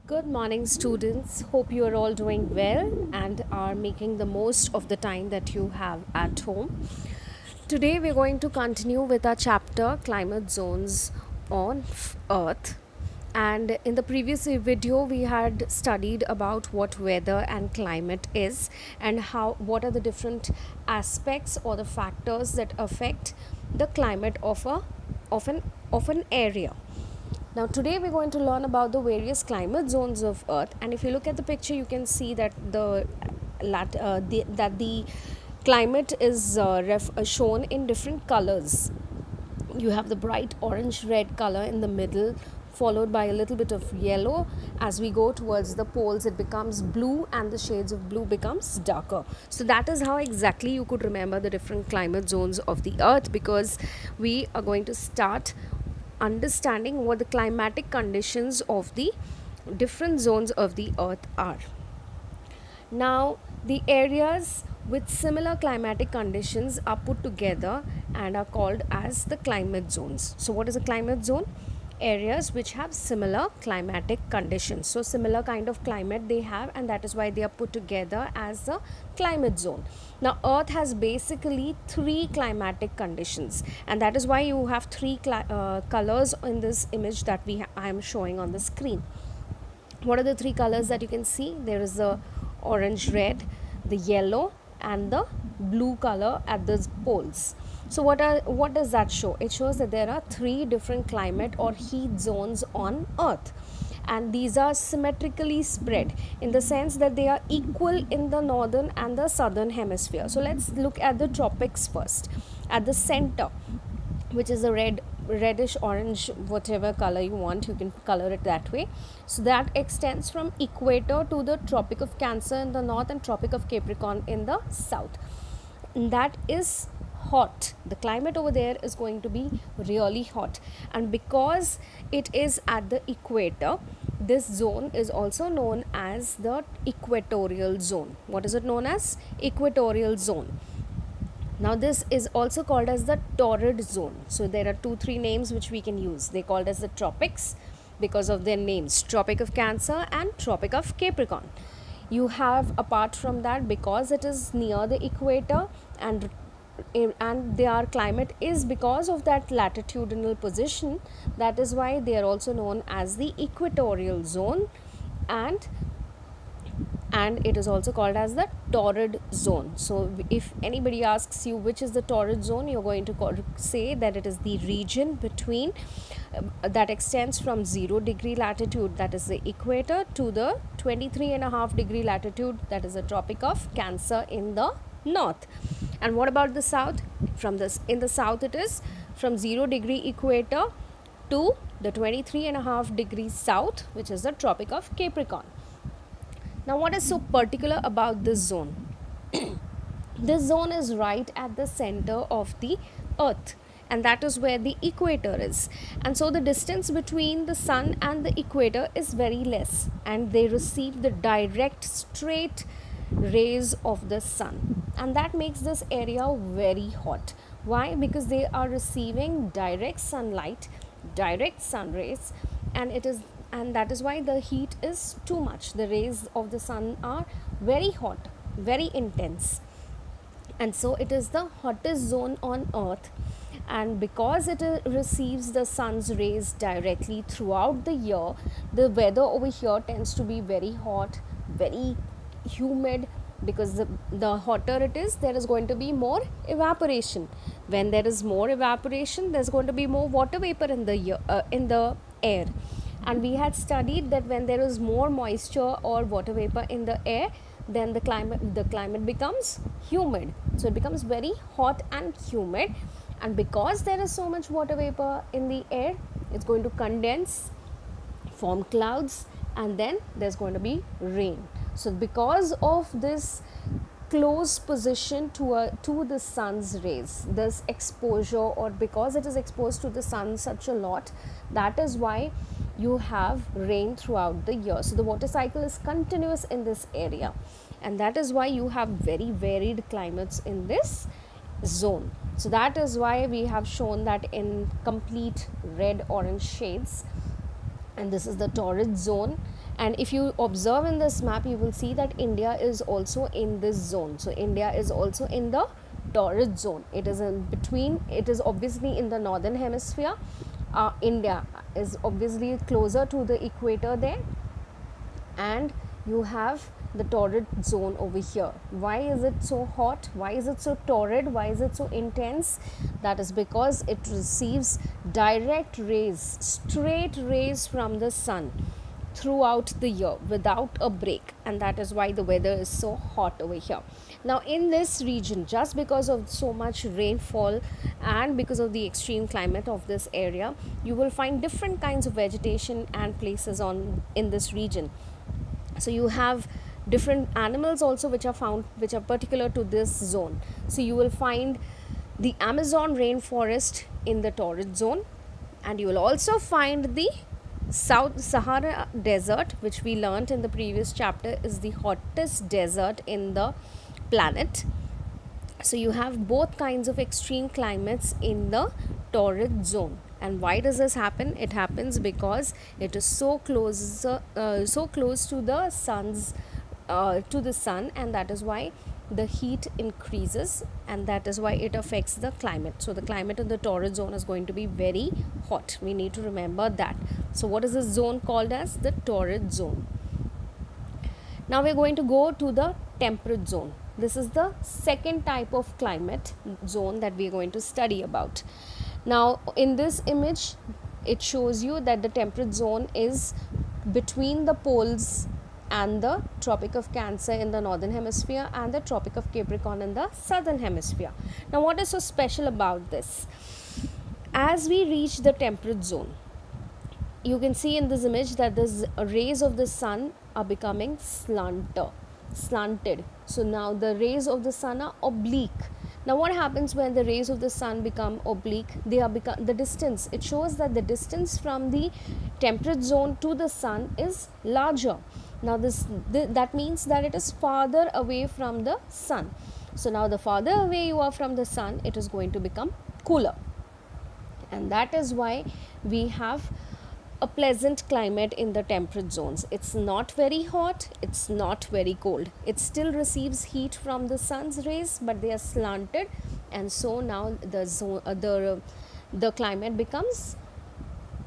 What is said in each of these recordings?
Good morning, students. Hope you are all doing well and are making the most of the time that you have at home. Today, we're going to continue with our chapter Climate Zones on Earth. And in the previous video, we had studied about what weather and climate is and what are the different aspects or the factors that affect the climate of an area. Now today we're going to learn about the various climate zones of Earth, and if you look at the picture, you can see that the climate is shown in different colors. You have the bright orange red color in the middle, followed by a little bit of yellow. As we go towards the poles, it becomes blue, and the shades of blue becomes darker. So that is how exactly you could remember the different climate zones of the Earth, because we are going to start understanding what the climatic conditions of the different zones of the Earth are. Now, the areas with similar climatic conditions are put together and are called as the climate zones. So what is a climate zone? Areas which have similar climatic conditions. So similar kind of climate they have, and that is why they are put together as a climate zone. Now Earth has basically three climatic conditions, and that is why you have three colors in this image that I am showing on the screen. What are the three colors that you can see? There is the orange red, the yellow, and the blue color at the poles. So what does that show? It shows that there are three different climate or heat zones on Earth, and these are symmetrically spread in the sense that they are equal in the northern and the southern hemisphere. So let's look at the tropics first. At the center, which is a reddish orange, whatever color you want, you can color it that way. So that extends from equator to the Tropic of Cancer in the north and Tropic of Capricorn in the south. And that is hot. The climate over there is going to be really hot, and because it is at the equator, this zone is also known as the equatorial zone. What is it known as? Equatorial zone. Now this is also called as the torrid zone. So there are three names which we can use. They called as the tropics because of their names, Tropic of Cancer and Tropic of Capricorn. You have, apart from that, because it is near the equator and their climate is because of that latitudinal position, that is why they are also known as the equatorial zone, and it is also called as the torrid zone. So if anybody asks you which is the torrid zone, you're going to say that it is the region between that extends from 0 degree latitude, that is the equator, to the 23.5 degree latitude, that is the Tropic of Cancer in the north. And what about the south? In the south, it is from 0 degree equator to the 23.5 degrees south, which is the Tropic of Capricorn. Now what is so particular about this zone? This zone is right at the center of the Earth, and that is where the equator is. And so the distance between the sun and the equator is very less, and they receive the direct straight rays of the sun, and that makes this area very hot. Why? Because they are receiving direct sunlight, direct sun rays, and that is why the heat is too much. The rays of the sun are very hot, very intense, and so it is the hottest zone on Earth. And because it receives the sun's rays directly throughout the year, the weather over here tends to be very hot, very humid, because the hotter it is, there is going to be more evaporation. When there is more evaporation, there's going to be more water vapor in the air. And we had studied that when there is more moisture or water vapor in the air, then the climate becomes humid. So it becomes very hot and humid, and because there is so much water vapor in the air, it's going to condense, form clouds, and then there's going to be rain. So because of this close position to the sun's rays, this exposure, or because it is exposed to the sun such a lot, that is why you have rain throughout the year. So the water cycle is continuous in this area, and that is why you have very varied climates in this zone. So that is why we have shown that in complete red orange shades, and this is the torrid zone, And if you observe in this map, you will see that India is also in this zone. So India is also in the torrid zone. It is in between, it is obviously in the northern hemisphere. India is obviously closer to the equator there, and you have the torrid zone over here. Why is it so hot? Why is it so torrid? Why is it so intense? That is because it receives direct rays, straight rays from the sun throughout the year without a break, and that is why the weather is so hot over here. Now in this region, just because of so much rainfall and because of the extreme climate of this area, you will find different kinds of vegetation and places in this region. So you have different animals also which are found, which are particular to this zone. So you will find the Amazon rainforest in the torrid zone, and you will also find the South Sahara desert, which we learnt in the previous chapter is the hottest desert in the planet. So you have both kinds of extreme climates in the torrid zone. And why does this happen? It happens because it is so close to the sun, and that is why the heat increases, and that is why it affects the climate. So the climate in the torrid zone is going to be very hot. We need to remember that. So what is this zone called as? The torrid zone. Now we are going to go to the temperate zone. This is the second type of climate zone that we are going to study about. Now in this image, it shows you that the temperate zone is between the poles and the Tropic of Cancer in the northern hemisphere and the Tropic of Capricorn in the southern hemisphere. Now what is so special about this? As we reach the temperate zone, you can see in this image that the rays of the sun are becoming slanted. So now the rays of the sun are oblique. Now what happens when the rays of the sun become oblique? The distance, it shows that the distance from the temperate zone to the sun is larger. Now that means that it is farther away from the sun. So now the farther away you are from the sun, it is going to become cooler, and that is why we have a pleasant climate in the temperate zones. It's not very hot, it's not very cold. It still receives heat from the sun's rays, but they are slanted, and so now the climate becomes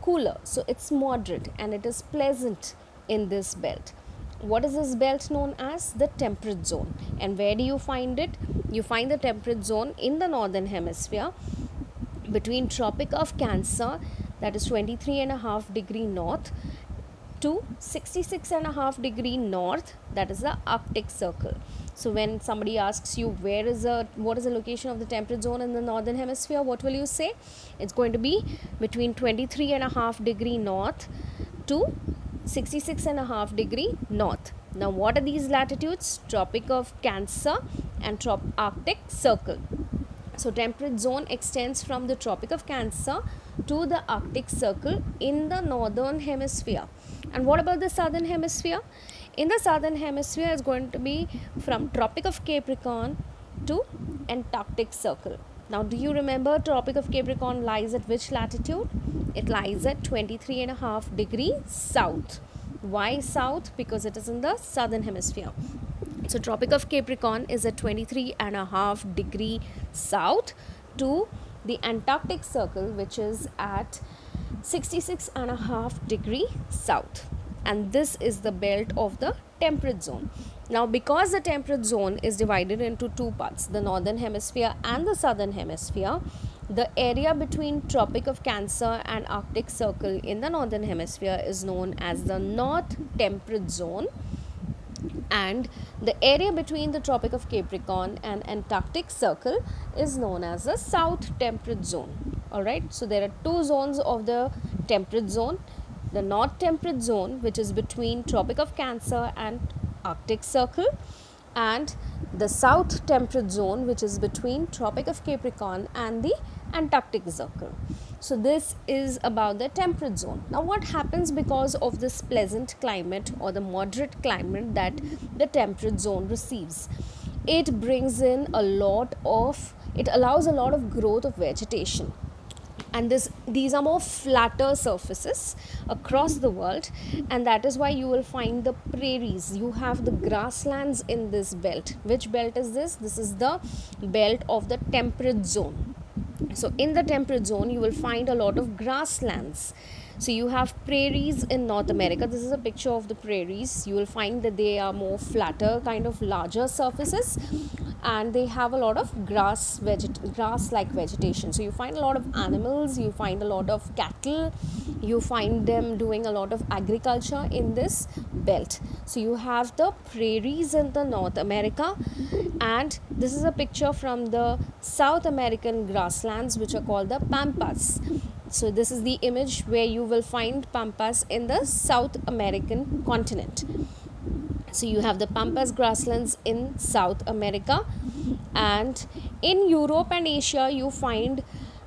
cooler. So it's moderate and it is pleasant in this belt. What is this belt known as? The temperate zone. And where do you find it? You find the temperate zone in the northern hemisphere between Tropic of Cancer, that is 23.5 degree north, to 66.5 degree north, that is the Arctic Circle. So when somebody asks you what is the location of the temperate zone in the northern hemisphere, what will you say? It's going to be between 23.5 degree north to 66.5 degree north. Now what are these latitudes? Tropic of Cancer and Arctic Circle. So temperate zone extends from the Tropic of Cancer to the Arctic Circle in the northern hemisphere. And what about the southern hemisphere? In the southern hemisphere, it's going to be from Tropic of Capricorn to Antarctic Circle. Now do you remember Tropic of Capricorn lies at which latitude? It lies at 23.5 degree south. Why south? Because it is in the southern hemisphere. So Tropic of Capricorn is at 23.5 degree south to the Antarctic Circle, which is at 66.5 degree south. And this is the belt of the temperate zone. Now because the temperate zone is divided into two parts, the northern hemisphere and the southern hemisphere, the area between Tropic of Cancer and Arctic Circle in the northern hemisphere is known as the North Temperate Zone, and the area between the Tropic of Capricorn and Antarctic Circle is known as the South Temperate Zone. Alright, so there are two zones of the temperate zone. The North Temperate Zone, which is between Tropic of Cancer and Arctic Circle, and the South Temperate Zone, which is between Tropic of Capricorn and the Antarctic Circle. So this is about the temperate zone. Now what happens because of this pleasant climate or the moderate climate that the temperate zone receives? It brings in it allows a lot of growth of vegetation. and these are more flatter surfaces across the world, and that is why you will find the prairies. You have the grasslands in this belt. Which belt is this? This is the belt of the temperate zone. So in the temperate zone you will find a lot of grasslands. So you have prairies in North America. This is a picture of the prairies. You will find that they are more flatter, kind of larger surfaces, and they have a lot of grass like vegetation. So you find a lot of animals, you find a lot of cattle, you find them doing a lot of agriculture in this belt. So you have the prairies in the North America, and this is a picture from the South American grasslands, which are called the pampas. So this is the image where you will find pampas in the South American continent. So you have the pampas grasslands in South America, and in Europe and Asia you find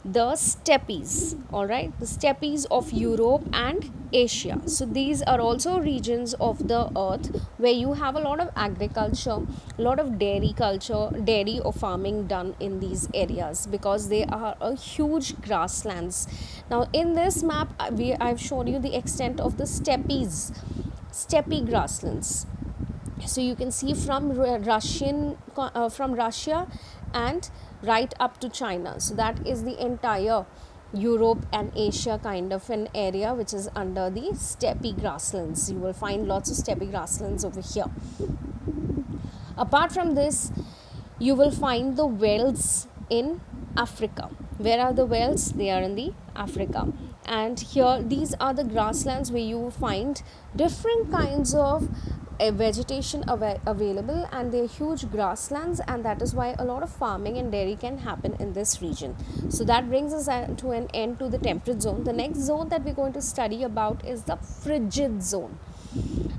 the steppes. All right, the steppes of Europe and Asia. So these are also regions of the earth where you have a lot of agriculture, a lot of dairy culture, dairy or farming done in these areas, because they are a huge grasslands. Now in this map I've shown you the extent of the steppe grasslands. So you can see from Russia and right up to China. So that is the entire Europe and Asia kind of an area which is under the steppe grasslands. You will find lots of steppe grasslands over here. Apart from this, you will find the velds in Africa. Where are the velds? They are in the Africa. And here these are the grasslands where you will find different kinds of vegetation available, and they are huge grasslands, and that is why a lot of farming and dairy can happen in this region. So that brings us to an end to the temperate zone. The next zone that we're going to study about is the frigid zone.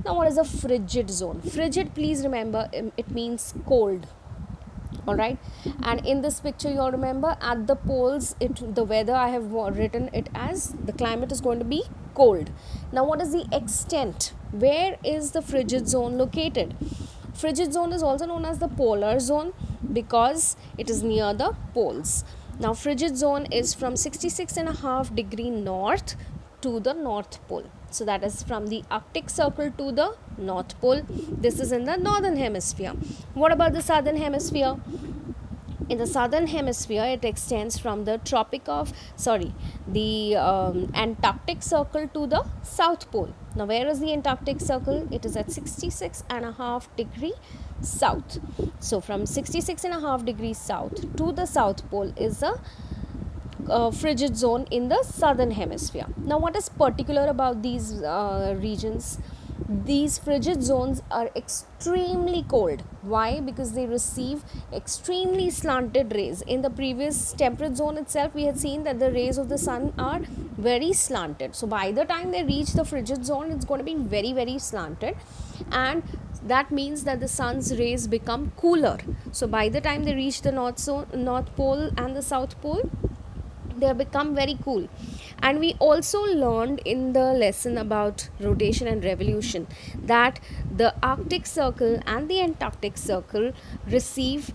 Now what is a frigid zone? Frigid, please remember, it means cold. All right, and in this picture you all remember at the poles, the weather I have written it as the climate is going to be cold. Now what is the extent? Where is the frigid zone located? Frigid zone is also known as the polar zone because it is near the poles. Now frigid zone is from 66.5 degree north to the North Pole. So that is from the Arctic Circle to the North Pole. This is in the northern hemisphere. What about the southern hemisphere? In the southern hemisphere, it extends from the Antarctic Circle to the South Pole. Now where is the Antarctic Circle? It is at 66.5 degree south. So from 66.5 degrees south to the South Pole is a frigid zone in the southern hemisphere. Now what is particular about these regions? These frigid zones are extremely cold. Why? Because they receive extremely slanted rays. In the previous temperate zone itself, we had seen that the rays of the sun are very slanted. So by the time they reach the frigid zone, it's going to be very, very slanted, and that means that the sun's rays become cooler. So by the time they reach the North Pole and the South Pole, they have become very cool. And we also learned in the lesson about rotation and revolution that the Arctic Circle and the Antarctic Circle receive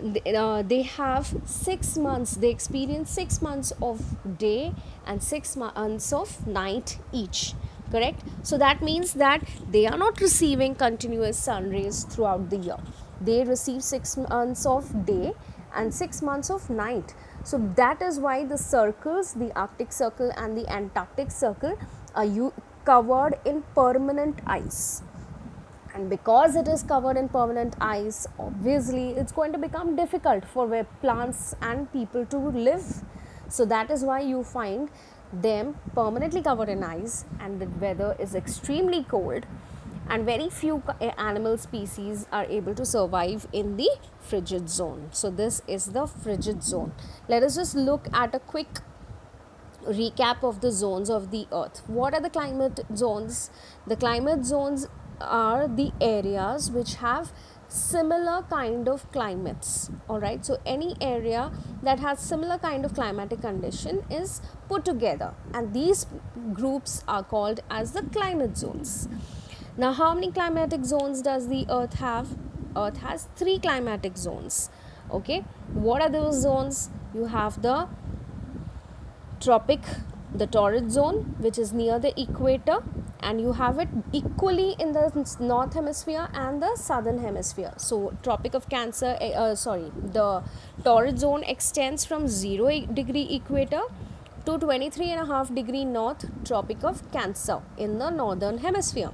they have 6 months, they experience 6 months of day and 6 months of night each, correct? So that means that they are not receiving continuous sun rays throughout the year. They receive 6 months of day and 6 months of night. So that is why the circles, the Arctic Circle and the Antarctic Circle, are covered in permanent ice. And because it is covered in permanent ice, obviously it's going to become difficult for plants and people to live. So that is why you find them permanently covered in ice, and the weather is extremely cold, and very few animal species are able to survive in the frigid zone. So this is the frigid zone. Let us just look at a quick recap of the zones of the earth. What are the climate zones? The climate zones are the areas which have similar kind of climates. All right, so any area that has similar kind of climatic condition is put together, and these groups are called as the climate zones. Now how many climatic zones does the earth have? Earth has 3 climatic zones. Okay, what are those zones? You have the tropic, the torrid zone, which is near the equator, and you have it equally in the north hemisphere and the southern hemisphere. So tropic of Cancer, the torrid zone extends from 0 degree equator to 23.5 degree north tropic of Cancer in the northern hemisphere.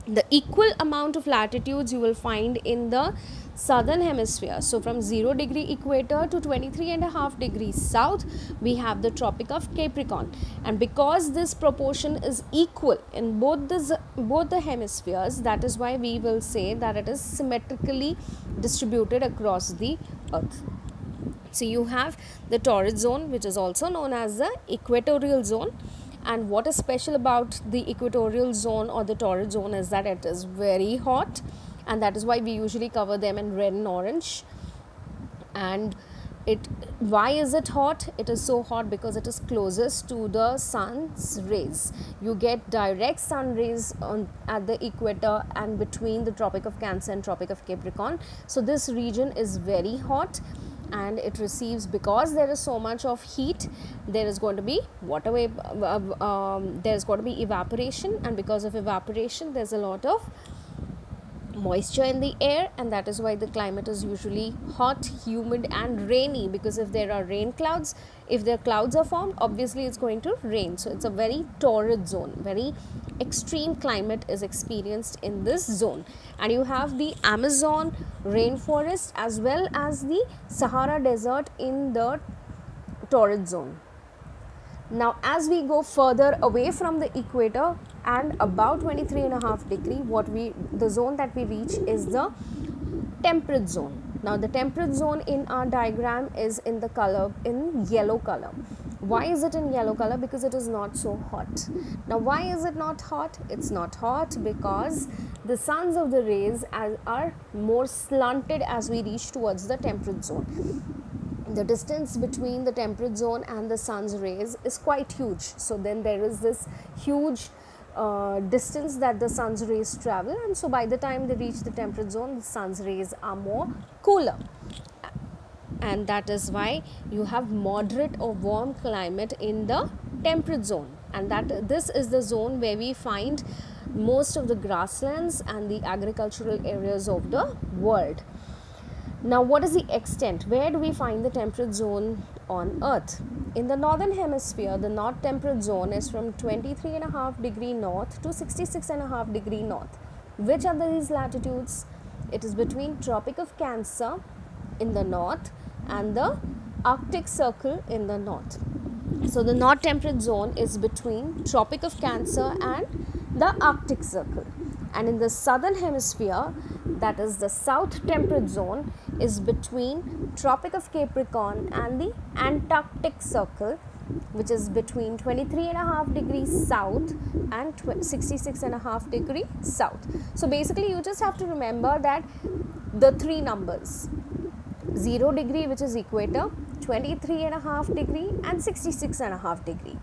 The equal amount of latitudes you will find in the southern hemisphere. So from 0 degree equator to 23.5 degrees south, we have the tropic of Capricorn, and because this proportion is equal in both the hemispheres, that is why we will say that it is symmetrically distributed across the earth. So you have the torrid zone, which is also known as the equatorial zone. And what is special about the equatorial zone or the torrid zone is that it is very hot, and that is why we usually cover them in red and orange. And why is it hot? It is so hot because it is closest to the sun's rays. You get direct sun rays at the equator and between the Tropic of Cancer and Tropic of Capricorn. So this region is very hot, and it receives, because there is so much of heat, there is going to be water there is going to be evaporation, and because of evaporation there is a lot of moisture in the air, and that is why the climate is usually hot, humid and rainy, because if there are rain clouds, if the clouds are formed, obviously it's going to rain. So it's a very torrid zone, very extreme climate is experienced in this zone. And you have the Amazon rainforest as well as the Sahara desert in the torrid zone. Now as we go further away from the equator and about 23.5 degree, the zone that we reach is the temperate zone. Now the temperate zone in our diagram is in yellow color. Why is it in yellow color? Because it is not so hot. Now why is it not hot? It's not hot because the suns of the rays are more slanted as we reach towards the temperate zone. The distance between the temperate zone and the sun's rays is quite huge. So then there is this huge distance that the sun's rays travel, and so by the time they reach the temperate zone, the sun's rays are more cooler, and that is why you have moderate or warm climate in the temperate zone. And this is the zone where we find most of the grasslands and the agricultural areas of the world. Now what is the extent? Where do we find the temperate zone on earth? In the northern hemisphere, the north temperate zone is from 23.5 degree north to 66.5 degree north. Which are these latitudes? It is between Tropic of Cancer in the north and the Arctic Circle in the north. So the north temperate zone is between Tropic of Cancer and the Arctic Circle. And in the southern hemisphere, that is the south temperate zone, is between Tropic of Capricorn and the Antarctic Circle, which is between 23.5 degrees south and 66.5 degrees south. So basically you just have to remember that the three numbers: 0 degree, which is equator, 23.5 degree and 66.5 degree.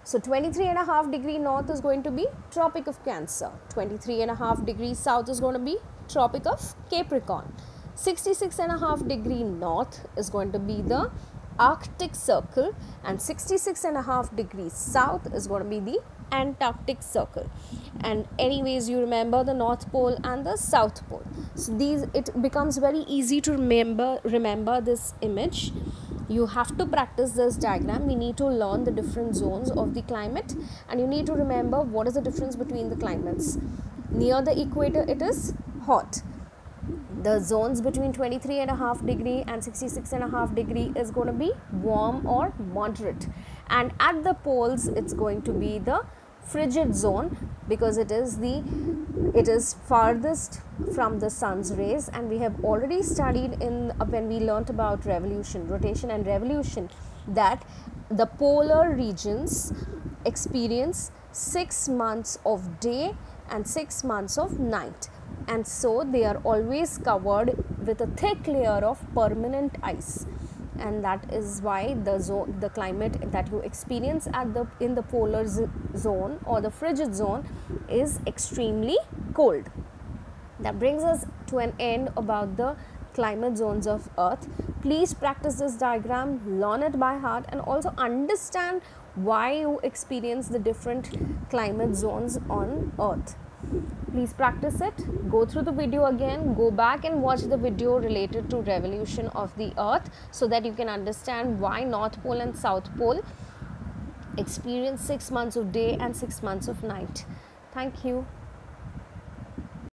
So 23.5 degree north is going to be Tropic of Cancer, 23.5 degrees south is going to be Tropic of Capricorn, 66.5 degree north is going to be the Arctic Circle, and 66.5 degrees south is going to be the Antarctic Circle. And anyways, you remember the North Pole and the South Pole. So it becomes very easy to remember this image. You have to practice this diagram. We need to learn the different zones of the climate, and you need to remember what is the difference between the climates. Near the equator it is hot. The zones between 23.5 degree and 66.5 degree is going to be warm or moderate, and at the poles it's going to be the frigid zone, because it is farthest from the sun's rays. And we have already studied when we learnt about rotation and revolution, that the polar regions experience 6 months of day and 6 months of night, and so they are always covered with a thick layer of permanent ice. And that is why the climate that you experience in the polar zone or the frigid zone is extremely cold. That brings us to an end about the climate zones of earth. Please practice this diagram, learn it by heart, and also understand why you experience the different climate zones on Earth. Please practice it. Go through the video again. Go back and watch the video related to revolution of the Earth so that you can understand why North Pole and South Pole experience 6 months of day and 6 months of night. Thank you.